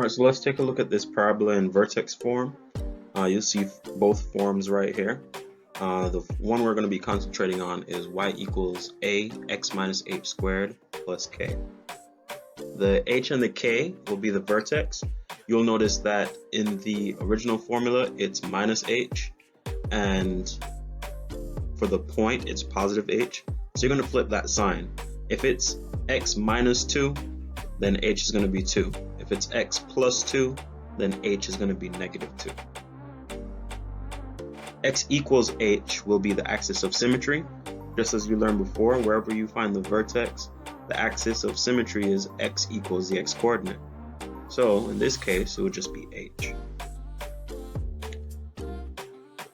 Alright, so let's take a look at this parabola in vertex form. You'll see both forms right here. The one we're going to be concentrating on is y equals a x minus h squared plus k. The h and the k will be the vertex. You'll notice that in the original formula it's minus h, and for the point it's positive h. So you're going to flip that sign. If it's x minus 2, then h is going to be 2. If it's x plus 2, then h is going to be negative 2. X equals h will be the axis of symmetry. Just as you learned before, wherever you find the vertex, the axis of symmetry is x equals the x coordinate. So in this case, it would just be h.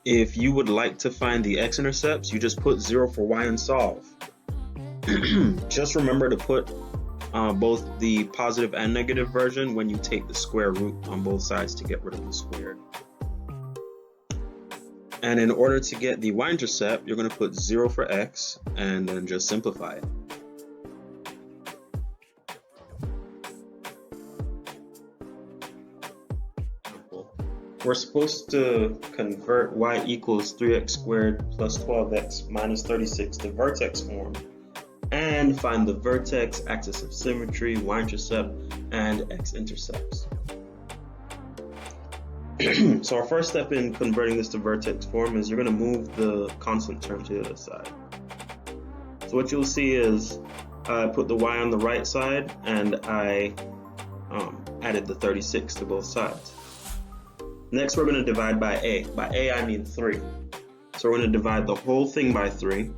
If you would like to find the x-intercepts, you just put 0 for y and solve. Just remember to put both the positive and negative version when you take the square root on both sides to get rid of the squared. And in order to get the y-intercept, you're going to put 0 for x and then just simplify it. We're supposed to convert y equals 3x squared plus 12x minus 36 to vertex form and find the vertex, axis of symmetry, y-intercept, and x-intercepts. So our first step in converting this to vertex form is you're going to move the constant term to the other side. So what you'll see is I put the y on the right side and I added the 36 to both sides. Next we're going to divide by a. By a I mean 3. So we're going to divide the whole thing by 3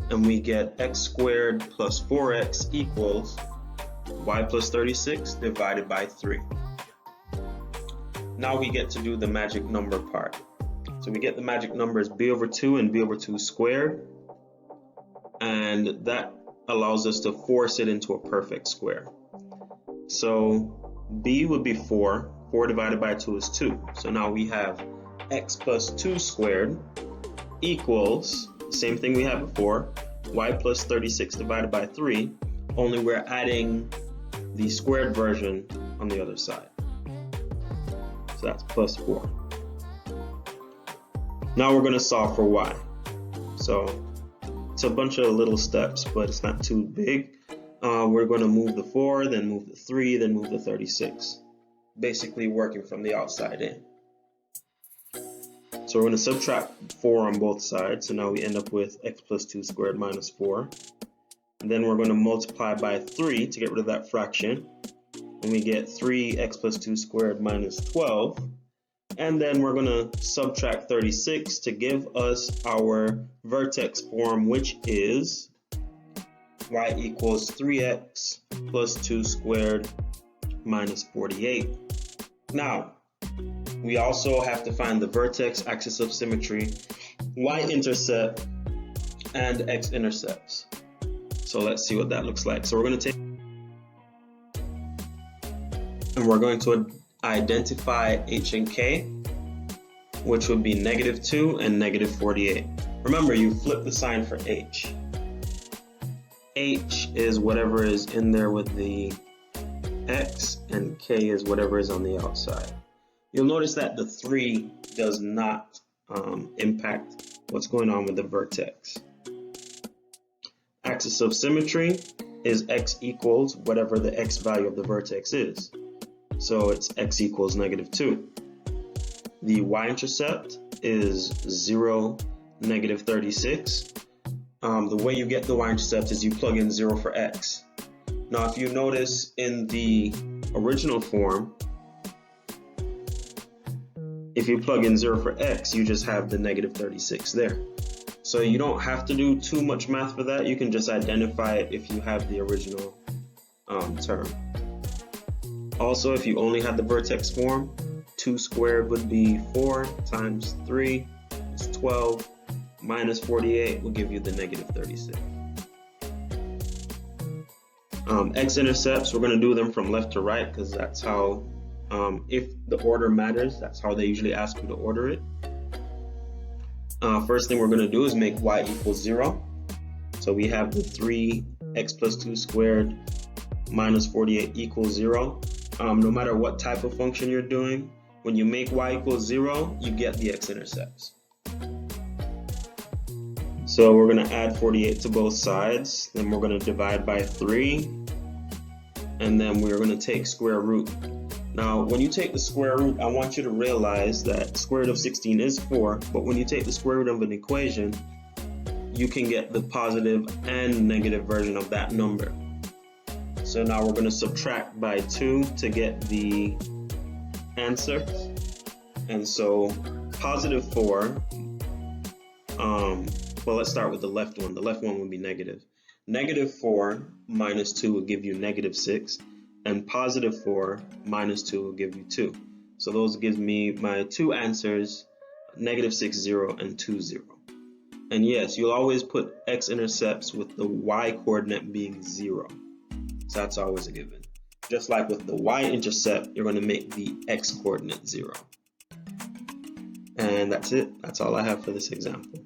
and we get x squared plus 4x equals y plus 36 divided by 3. Now we get to do the magic number part. So we get the magic numbers b over 2 and b over 2 squared, and that allows us to force it into a perfect square. So b would be 4. 4 divided by 2 is 2. So now we have x plus 2 squared equals, same thing we had before, y plus 36 divided by 3, only we're adding the squared version on the other side. So that's plus 4. Now we're going to solve for y. So it's a bunch of little steps, but it's not too big. We're going to move the 4, then move the 3, then move the 36. Basically working from the outside in. So we're going to subtract 4 on both sides. So now we end up with x plus 2 squared minus 4. And then we're going to multiply by 3 to get rid of that fraction. And we get 3x plus 2 squared minus 12. And then we're going to subtract 36 to give us our vertex form, which is y equals 3x plus 2 squared minus 48. Now, we also have to find the vertex, axis of symmetry, y-intercept, and x-intercepts. So let's see what that looks like. So we're going to take and we're going to identify h and k, which would be negative 2 and negative 48. Remember, you flip the sign for h. H is whatever is in there with the x, and k is whatever is on the outside. You'll notice that the 3 does not impact what's going on with the vertex. Axis of symmetry is x equals whatever the x value of the vertex is. So it's x equals negative 2. The y-intercept is 0, negative 36. The way you get the y-intercept is you plug in 0 for x. Now if you notice in the original form, if you plug in 0 for x, you just have the negative 36 there. So you don't have to do too much math for that. You can just identify it if you have the original term. Also, if you only had the vertex form, 2 squared would be 4 times 3 is 12 minus 48 will give you the negative 36. X-intercepts, we're going to do them from left to right because that's how, if the order matters, that's how they usually ask you to order it. First thing we're going to do is make y equals 0. So we have the 3x plus 2 squared minus 48 equals 0. no matter what type of function you're doing, when you make y equals 0, you get the x-intercepts. So we're going to add 48 to both sides, then we're going to divide by 3, and then we're going to take square root. Now, when you take the square root, I want you to realize that square root of 16 is 4, but when you take the square root of an equation, you can get the positive and negative version of that number. So now we're going to subtract by 2 to get the answer. And so positive 4, well, let's start with the left one. The left one would be negative. Negative 4 minus 2 will give you negative 6. And positive 4 minus 2 will give you 2. So those give me my two answers, negative 6, 0, and 2, 0. And yes, you'll always put x-intercepts with the y-coordinate being 0. So that's always a given. Just like with the y-intercept, you're going to make the x-coordinate 0. And that's it. That's all I have for this example.